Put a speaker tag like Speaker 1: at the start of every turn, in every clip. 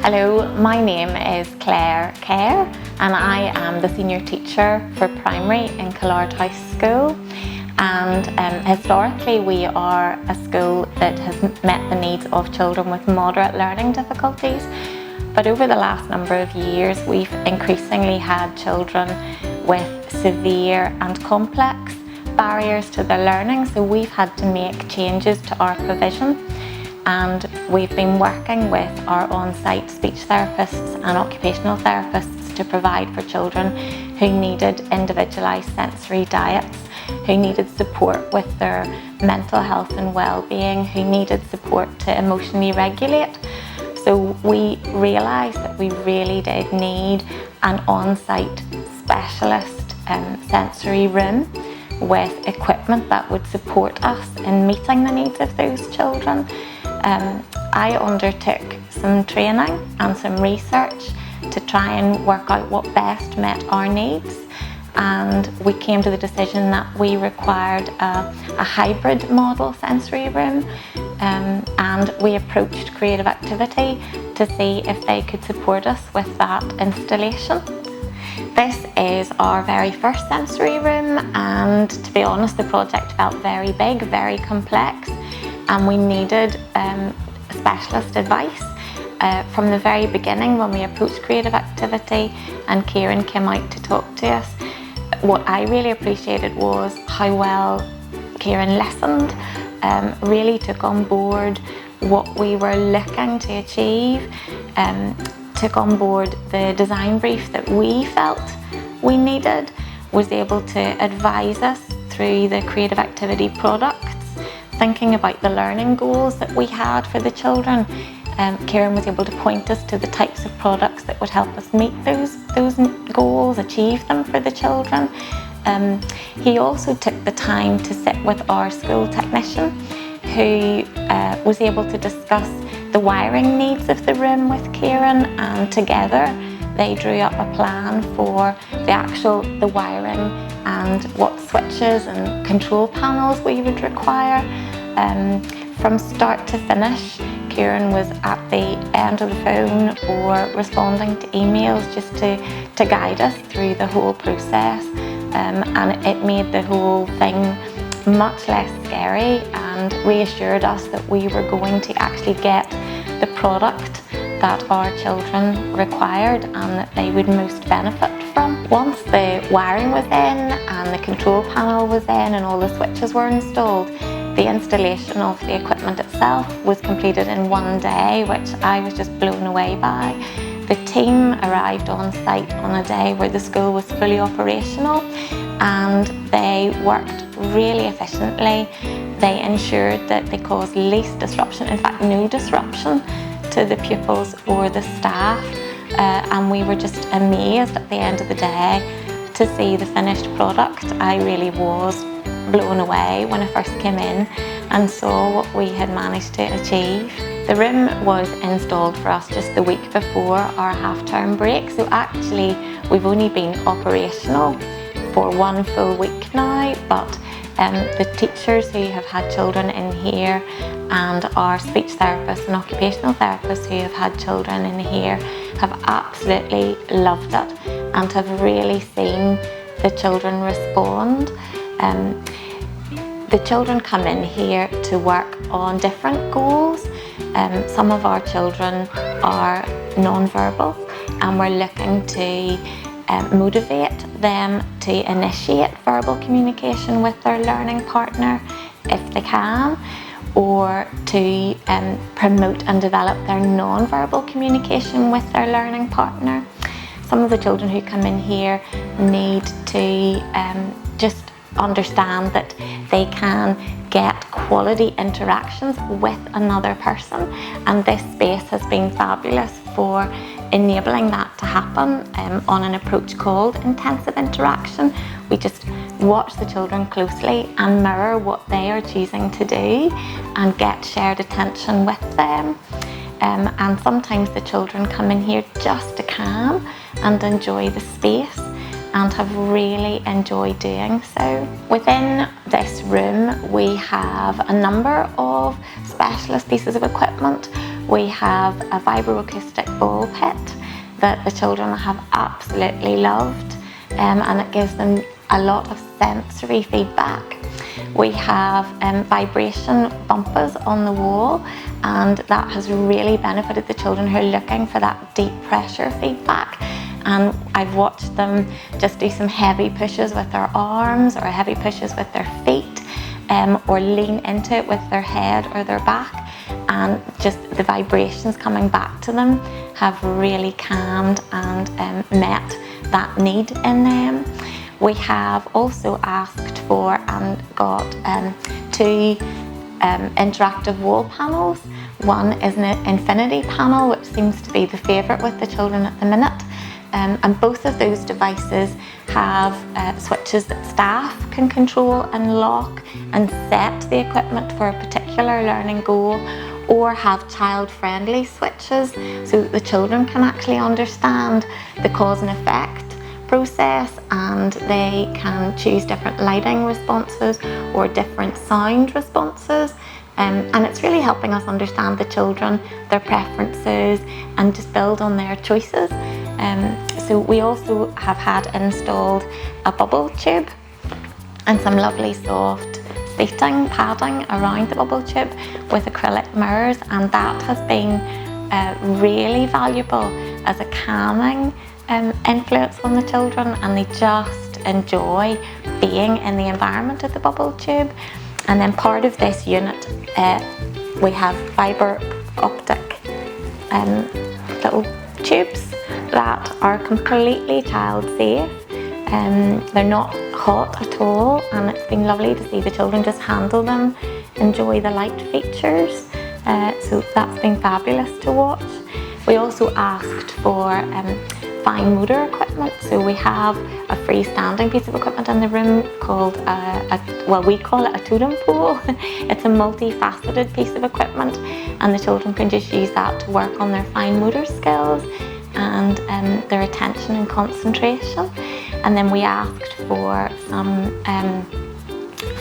Speaker 1: Hello, my name is Claire Kerr and I am the senior teacher for primary in Killard High School. And historically we are a school that has met the needs of children with moderate learning difficulties. But over the last number of years we've increasingly had children with severe and complex barriers to their learning, so we've had to make changes to our provision. And we've been working with our on-site speech therapists and occupational therapists to provide for children who needed individualised sensory diets, who needed support with their mental health and well-being, who needed support to emotionally regulate. So we realised that we really did need an on-site specialist sensory room with equipment that would support us in meeting the needs of those children. I undertook some training and some research to try and work out what best met our needs, and we came to the decision that we required a hybrid model sensory room, and we approached Creative Activity to see if they could support us with that installation. This is our very first sensory room, and to be honest, the project felt very big, very complex, and we needed specialist advice. From the very beginning, when we approached Creative Activity and Kieran came out to talk to us, what I really appreciated was how well Kieran listened, really took on board what we were looking to achieve, took on board the design brief that we felt we needed, was able to advise us through the Creative Activity products, thinking about the learning goals that we had for the children. Kieran was able to point us to the types of products that would help us meet those goals, achieve them for the children. He also took the time to sit with our school technician, who was able to discuss the wiring needs of the room with Kieran, and together they drew up a plan for the wiring and what switches and control panels we would require. From start to finish, Kieran was at the end of the phone or responding to emails just to guide us through the whole process, and it made the whole thing much less scary and reassured us that we were going to actually get the product that our children required and that they would most benefit from. Once the wiring was in and the control panel was in and all the switches were installed, the installation of the equipment itself was completed in one day, which I was just blown away by. The team arrived on site on a day where the school was fully operational, and they worked really efficiently. They ensured that they caused least disruption, in fact no disruption, to the pupils or the staff, and we were just amazed at the end of the day to see the finished product. I really was blown away when I first came in and saw what we had managed to achieve. The room was installed for us just the week before our half-term break, so actually we've only been operational for one full week now, but the teachers who have had children in here and our speech therapists and occupational therapists who have had children in here have absolutely loved it and have really seen the children respond. The children come in here to work on different goals. Some of our children are non-verbal, and we're looking to motivate them to initiate verbal communication with their learning partner if they can, or to promote and develop their non-verbal communication with their learning partner. Some of the children who come in here need to just understand that they can get quality interactions with another person, and this space has been fabulous for enabling that to happen on an approach called intensive interaction. We just watch the children closely and mirror what they are choosing to do and get shared attention with them. And sometimes the children come in here just to calm and enjoy the space, and have really enjoyed doing so. Within this room we have a number of specialist pieces of equipment We have a vibroacoustic ball pit that the children have absolutely loved, and it gives them a lot of sensory feedback. We have vibration bumpers on the wall, and that has really benefited the children who are looking for that deep pressure feedback. And I've watched them just do some heavy pushes with their arms or heavy pushes with their feet, or lean into it with their head or their back, and just the vibrations coming back to them have really calmed and met that need in them. We have also asked for and got 2 interactive wall panels. One is an infinity panel, which seems to be the favourite with the children at the minute. And both of those devices have switches that staff can control and lock and set the equipment for a particular learning goal, or have child-friendly switches so that the children can actually understand the cause and effect process, and they can choose different lighting responses or different sound responses. And it's really helping us understand the children, their preferences, and just build on their choices. So we also have had installed a bubble tube and some lovely soft seating padding around the bubble tube with acrylic mirrors, and that has been really valuable as a calming influence on the children, and they just enjoy being in the environment of the bubble tube. And then part of this unit, we have fibre optic little tubes that are completely child safe. They're not hot at all, and it's been lovely to see the children just handle them, enjoy the light features. So that's been fabulous to watch. We also asked for fine motor equipment. So we have a freestanding piece of equipment in the room called well, we call it a totem pole. It's a multifaceted piece of equipment, and the children can just use that to work on their fine motor skills and their attention and concentration. And then we asked for some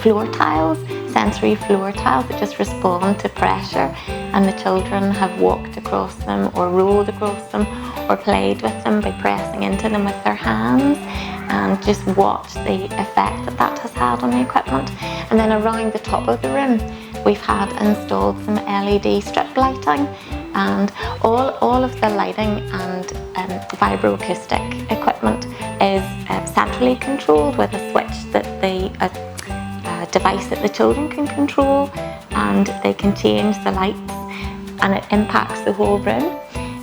Speaker 1: floor tiles, sensory floor tiles that just respond to pressure, and the children have walked across them or rolled across them or played with them by pressing into them with their hands, and just watch the effect that that has had on the equipment. And then around the top of the room we've had installed some LED strip lighting, and all of the lighting and vibroacoustic equipment is centrally controlled with a switch that device that the children can control, and they can change the lights, and it impacts the whole room,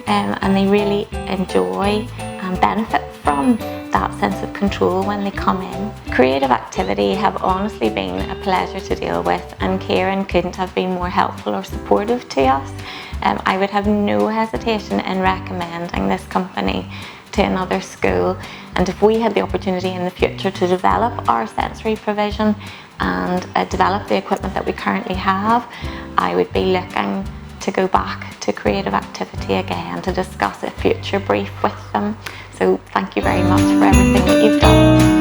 Speaker 1: and they really enjoy and benefit from that sense of control when they come in. Creative activity have honestly been a pleasure to deal with, and Kieran couldn't have been more helpful or supportive to us. I would have no hesitation in recommending this company to another school, and if we had the opportunity in the future to develop our sensory provision and develop the equipment that we currently have, I would be looking to go back to creative activity again to discuss a future brief with them. So thank you very much for everything that you've done.